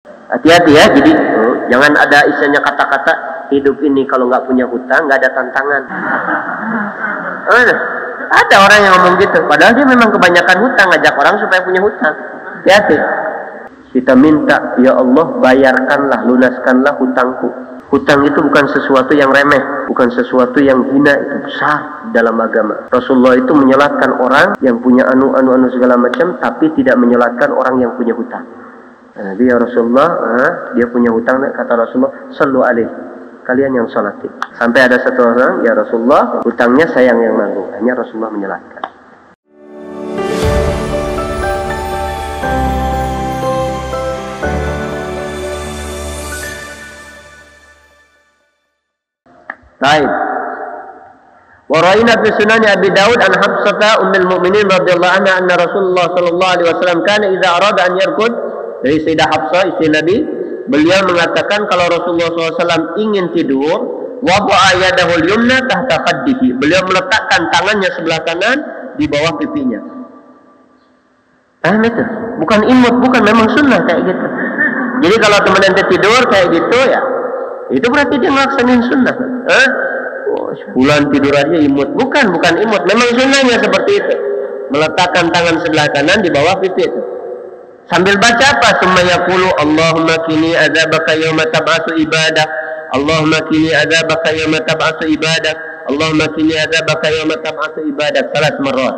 Hati-hati ya, jadi jangan ada istilahnya kata-kata hidup ini kalau nggak punya hutang nggak ada tantangan. Ada orang yang ngomong gitu, padahal dia memang kebanyakan hutang, ngajak orang supaya punya hutang. Hati-hati. Kita minta, ya Allah bayarkanlah, lunaskanlah hutangku. Hutang itu bukan sesuatu yang remeh, bukan sesuatu yang hina, itu besar dalam agama. Rasulullah itu menyelatkan orang yang punya anu segala macam, tapi tidak menyelatkan orang yang punya hutang. Nabi ya Rasulullah, dia punya hutang, kata Rasulullah, sallu alaihi, kalian yang salati. Sampai ada satu orang, ya Rasulullah, hutangnya saya yang nanggung. Hanya Rasulullah menyelatkan. Baik. Wa ra'ayna fi sunan Abi Daud an Hafsah ummul mukminin radhiyallahu anha anna Rasulullah sallallahu alaihi wasallam kana idza arada an yarkud, dari Sayyidah Hafsah istri Nabi, beliau mengatakan kalau Rasulullah SAW ingin tidur, wada'a yadahul yumna tahta khaddihi, beliau meletakkan tangannya sebelah kanan di bawah pipinya. Itu bukan imut, bukan, memang sunnah kayak gitu. Jadi kalau teman ente tidur kayak gitu ya, itu berarti dia ngelaksanain sunnah. Sebulan tidur aja imut, bukan imut, memang sunnahnya seperti itu, meletakkan tangan sebelah kanan di bawah pipi itu. Sambil baca apa? Summa yaqulu Allahumma qini adzabaka yauma tab'atsu ibadak. Allahumma qini adzabaka yauma tab'atsu ibadak. Allahumma qini adzabaka yauma tab'atsu ibadak. 3 marrat.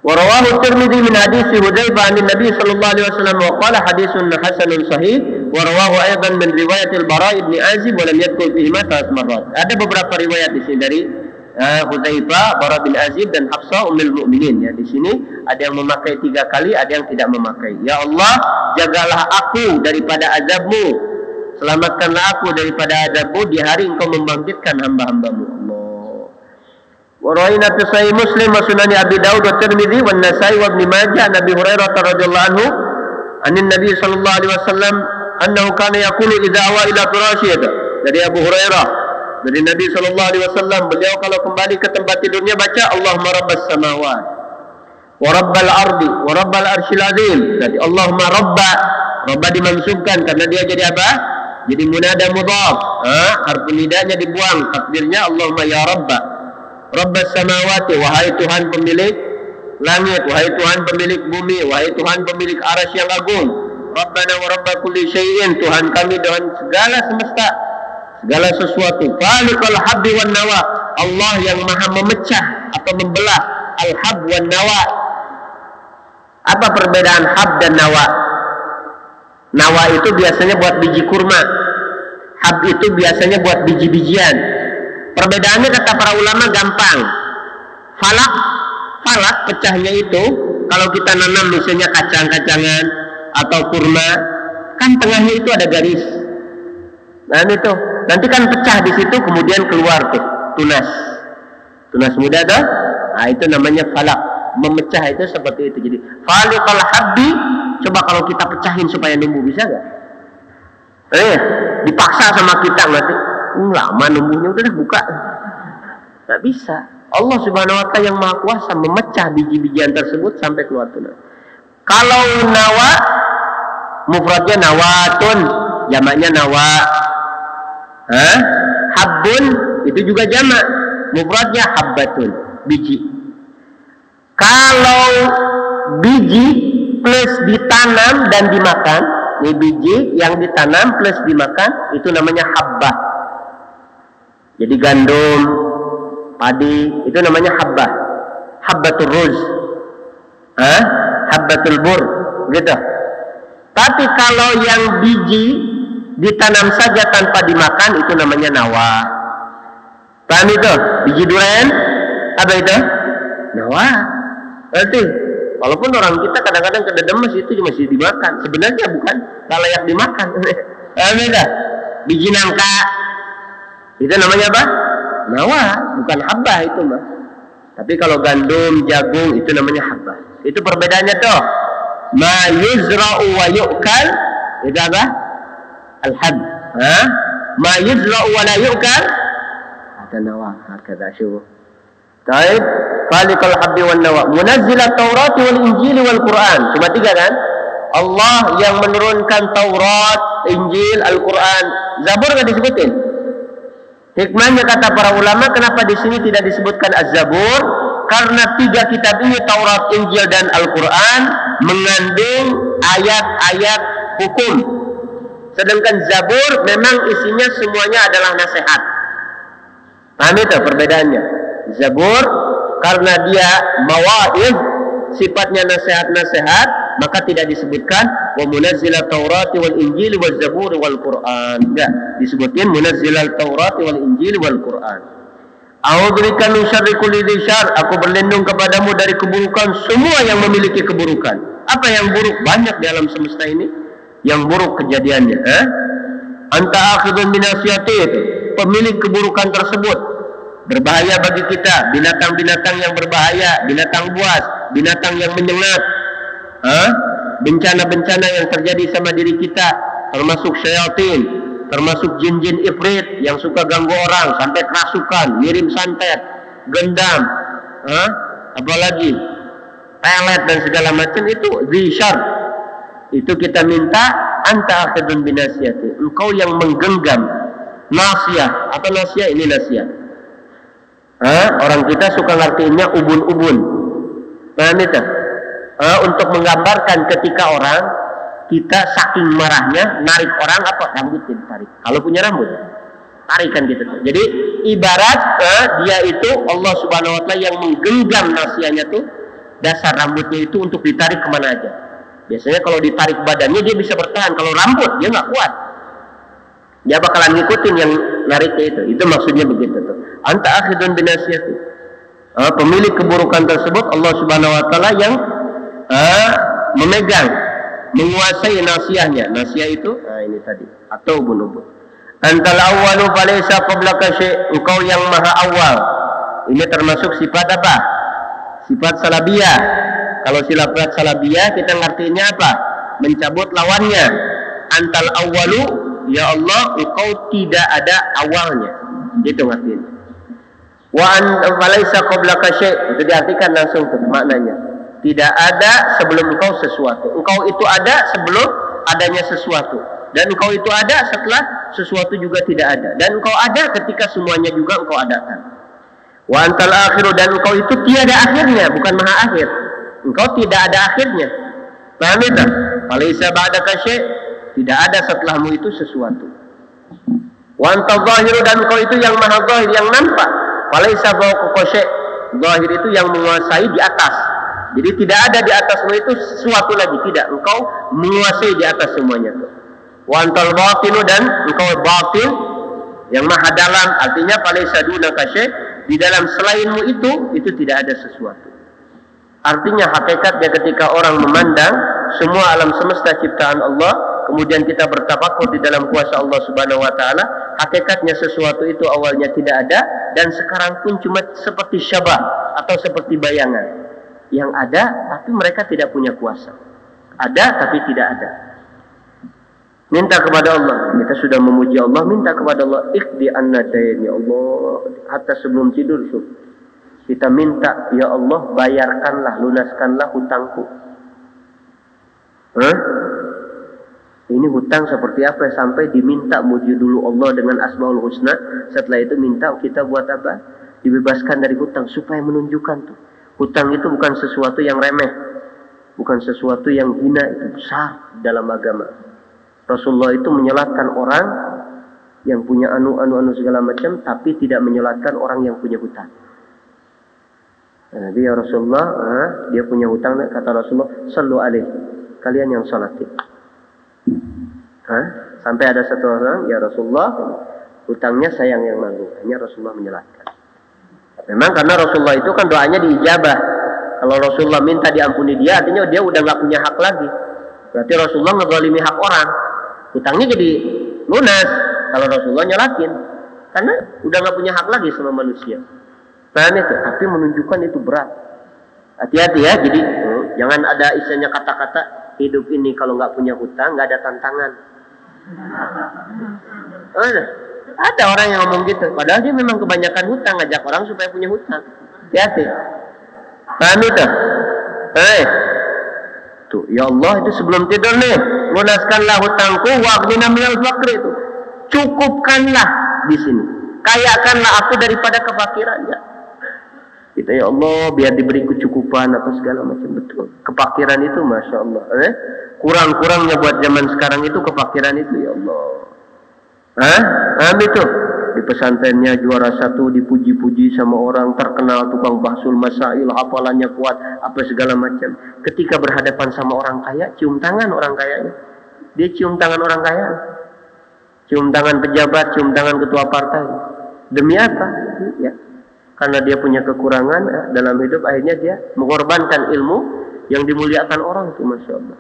Wa rawahu Tirmidzi min hadits Hudzaifah an Nabi sallallahu alaihi wasallam wa qala haditsun hasanun sahih wa rawahu aidan min riwayat al-Bara' ibn Azib wa lam yadhkur fihi ma 3 marrat. Ada beberapa riwayat di sini dari Hudzaifah, Bara bin Azib dan Hafsah ummul mukminin ya. Di sini ada yang memakai 3 kali, ada yang tidak memakai. Ya Allah, jagalah aku daripada azab-Mu. Selamatkanlah aku daripada azab-Mu di hari Engkau membangkitkan hamba-hamba-Mu. Allah. Wa ra'ayna fi sahih Muslim wa sunan Abi Daud wa Tirmidzi wa Nasa'i wa Ibnu Majah an Abi Hurairah radhiyallahu anhu anin Nabi sallallahu alaihi wasallam annahu kana yaqulu idza awa ila firasyihi, dari Abu Hurairah dari Nabi sallallahu alaihi wasallam, beliau kalau kembali ke tempat tidurnya baca Allahumma rabbas samawat wa rabbal ardi wa rabbal arsyil azim. Jadi Allahumma rabba dimansubkan karena dia jadi apa? Jadi munada mudhaf. Harfu nidanya dibuang, takdirnya Allahumma ya rabba. Rabbas samawati, wahai Tuhan pemilik langit, wahai Tuhan pemilik bumi, wahai Tuhan pemilik arsy yang agung. Rabbana wa rabb kulli syai'in, Tuhan kami Tuhan segala semesta, segala sesuatu. Khaliqul habbi wan nawa, Allah yang maha memecah atau membelah al-hab wan nawa. Apa perbedaan hab dan nawa? Nawa itu biasanya buat biji kurma, hab itu biasanya buat biji-bijian. Perbedaannya kata para ulama gampang. Falak pecahnya itu kalau kita nanam misalnya kacang-kacangan atau kurma, kan tengahnya itu ada garis. Nah itu nanti kan pecah di situ, kemudian keluar tuh tunas muda tuh. Nah itu namanya falak, memecah itu seperti itu. Jadi faliqal habbi, coba kalau kita pecahin supaya numbuh, bisa nggak? Dipaksa sama kita nanti lama numbuhnya, udah buka, nggak bisa. Allah Subhanahu Wa Taala yang Maha Kuasa memecah biji-bijian tersebut sampai keluar tunas. Kalau nawa, mufradnya nawatun, jamaknya nawa. Habbun itu juga jamak, mufradnya habbatun, biji. Kalau biji plus ditanam dan dimakan, ini biji yang ditanam plus dimakan, itu namanya habbah. Jadi gandum, padi, itu namanya habbah. Habbatul ruz, habbatul bur, gitu. Tapi kalau yang biji ditanam saja tanpa dimakan, itu namanya nawa. Paham itu? Biji durian, apa itu? Nawa. Berarti walaupun orang kita kadang-kadang kededemes itu masih dimakan, sebenarnya bukan tak layak dimakan. Paham itu? Biji nangka, itu namanya apa? Nawa, bukan habbah itu mah. Tapi kalau gandum, jagung, itu namanya habbah. Itu perbedaannya tuh. Ma yuzra'u wa yu'kal, itu apa? Al-hab. Ma yuzra'u wa la yu'kal, ada nawa. Hakada syuh. Taib, khaliqal habbi wan nawa, munazzil at-Taurat wal Injil wal Quran. Cuma 3 kan? Allah yang menurunkan Taurat, Injil, Al-Quran. Zabur nggak disebutin. Hikmahnya kata para ulama, kenapa di sini tidak disebutkan Az-Zabur? Karena 3 kitab ini, Taurat, Injil, dan Al-Quran, mengandung ayat-ayat hukum. Sedangkan Zabur memang isinya semuanya adalah nasihat. Paham itu perbedaannya? Zabur karena dia mawa'idh, sifatnya nasihat-nasihat, maka tidak disebutkan wa munazzilat Taurati wal Injil wal Zabur wal Quran. Enggak, disebutin munazzilat Taurati wal Injil wal Quran. A'udzubika min syarri kulli dzi syarr. Aku berlindung kepadamu dari keburukan semua yang memiliki keburukan. Apa yang buruk? Banyak di alam semesta ini yang buruk kejadiannya. Anta akhidun binasiyati, itu pemilik keburukan tersebut. Berbahaya bagi kita, binatang-binatang yang berbahaya, binatang buas, binatang yang menyengat, bencana-bencana yang terjadi sama diri kita, termasuk syaitan, termasuk jin-jin ifrit yang suka ganggu orang sampai kerasukan, ngirim santet, gendam, apalagi pelet dan segala macam, itu zishar. Itu kita minta anta akhidun binasiyati, engkau yang menggenggam nasiyah. Apa nasiyah? Ini nasiyah. Orang kita suka ngartiinnya ubun-ubun. Paham itu? Untuk menggambarkan ketika orang kita saking marahnya narik orang, apa? Rambutnya ditarik. Kalau punya rambut, tarikan gitu. Jadi ibarat dia itu Allah Subhanahu Wa Taala yang menggenggam nasiyahnya tuh, dasar rambutnya itu untuk ditarik kemana aja. Biasanya kalau ditarik badannya dia bisa bertahan. Kalau rambut dia nggak kuat. Dia bakalan ngikutin yang nariknya itu. Itu maksudnya begitu tuh. Anta akhidun binasiyati. Pemilik keburukan tersebut Allah Subhanahu Wa Taala yang memegang, menguasai nasiyahnya. Nasiyah itu ini tadi, atau ubun-ubun. Antal awwalu falaysa qablaka syai'. Engkau yang maha awal. Ini termasuk sifat apa? Sifat salabiyah. Kalau sifat salabiyah kita ngertinya apa? Mencabut lawannya. Antal awwalu, ya Allah, engkau tidak ada awalnya. Itu ngertinya. Wa falaysa qablaka syai'. Itu diartikan langsung tuh maknanya. Tidak ada sebelum engkau sesuatu. Engkau itu ada sebelum adanya sesuatu. Dan engkau itu ada setelah sesuatu juga tidak ada. Dan engkau ada ketika semuanya juga engkau adakan. Wa antal akhiru, dan engkau itu tiada akhirnya, bukan maha akhir. Engkau tidak ada akhirnya. Paham itu? Falaysa ba'daka syai'. Tidak ada setelahmu itu sesuatu. Wa antal zahiru, dan engkau itu yang maha zahir, yang nampak. Falaysa fawqaka syai'. Zahir itu yang menguasai di atas. Jadi tidak ada di atasmu itu sesuatu lagi. Tidak, engkau menguasai di atas semuanya. Wa antal batinu, dan engkau batin yang maha dalam. Artinya falaysa dunaka syai'. Di dalam selainmu itu tidak ada sesuatu. Artinya hakikatnya ketika orang memandang semua alam semesta ciptaan Allah, kemudian kita bertafakur di dalam kuasa Allah Subhanahu Wa Taala, hakikatnya sesuatu itu awalnya tidak ada, dan sekarang pun cuma seperti syabah atau seperti bayangan yang ada, tapi mereka tidak punya kuasa. Ada tapi tidak ada. Minta kepada Allah. Kita sudah memuji Allah, minta kepada Allah, iqdi anna dayn, ya Allah. Hatta sebelum tidur kita minta, ya Allah, bayarkanlah, lunaskanlah hutangku. Ini hutang seperti apa sampai diminta muji dulu Allah dengan Asmaul Husna. Setelah itu minta kita buat apa? Dibebaskan dari hutang, supaya menunjukkan tuh, hutang itu bukan sesuatu yang remeh, bukan sesuatu yang hina, itu besar dalam agama. Rasulullah itu menyelatkan orang yang punya anu segala macam, tapi tidak menyelatkan orang yang punya hutang. Nabi ya Rasulullah, dia punya hutang, kata Rasulullah, sallu alaihi, kalian yang salatin. Sampai ada satu orang, ya Rasulullah, hutangnya saya yang nanggung. Hanya Rasulullah menyelatkan. Memang karena Rasulullah itu kan doanya diijabah. Kalau Rasulullah minta diampuni dia, artinya dia udah nggak punya hak lagi. Berarti Rasulullah ngezalimi hak orang. Hutangnya jadi lunas kalau Rasulullah nyelatin, karena udah nggak punya hak lagi sama manusia. Paham itu? Tapi menunjukkan itu berat. Hati-hati ya. Jadi jangan ada istilahnya kata-kata hidup ini kalau nggak punya hutang nggak ada tantangan. Ada orang yang ngomong gitu. Padahal dia memang kebanyakan hutang, ngajak orang supaya punya hutang. Hati-hati. Paham itu? Tuh, ya Allah, itu sebelum tidur nih, lunaskanlah hutangku wa aghnina minal faqri itu. Cukupkanlah di sini. Kayakanlah aku daripada kefakirannya. Kita ya Allah biar diberi kecukupan atau segala macam. Betul. Kefakiran itu Masya Allah. Kurang-kurangnya buat zaman sekarang itu kefakiran itu ya Allah. Itu. Di pesantrennya juara 1, dipuji-puji sama orang terkenal, tukang bahsul masail, hafalannya kuat, apa segala macam. Ketika berhadapan sama orang kaya, cium tangan orang kayanya. Dia cium tangan orang kaya. Cium tangan pejabat, cium tangan ketua partai. Demi apa? Ya. Karena dia punya kekurangan dalam hidup, akhirnya dia mengorbankan ilmu yang dimuliakan orang itu, Masya Allah.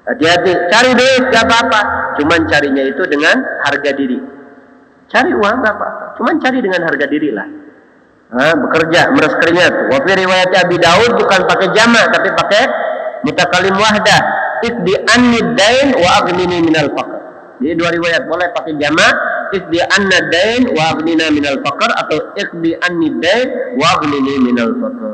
Hati-hati, cari duit, gak apa-apa. Cuman carinya itu dengan harga diri. Cari uang gak apa-apa. Cuman cari dengan harga diri lah. Bekerja, meres keringat. Wa fi riwayat Abi Daud bukan pakai jama, tapi pakai mutakalim wahdah. Iqdi anni dain wa aghnini minal faqr. Jadi dua riwayat, boleh pakai jama, iqdi anna dain wa aghnina minal faqr, atau iqdi anni dain wa aghnini minal faqr.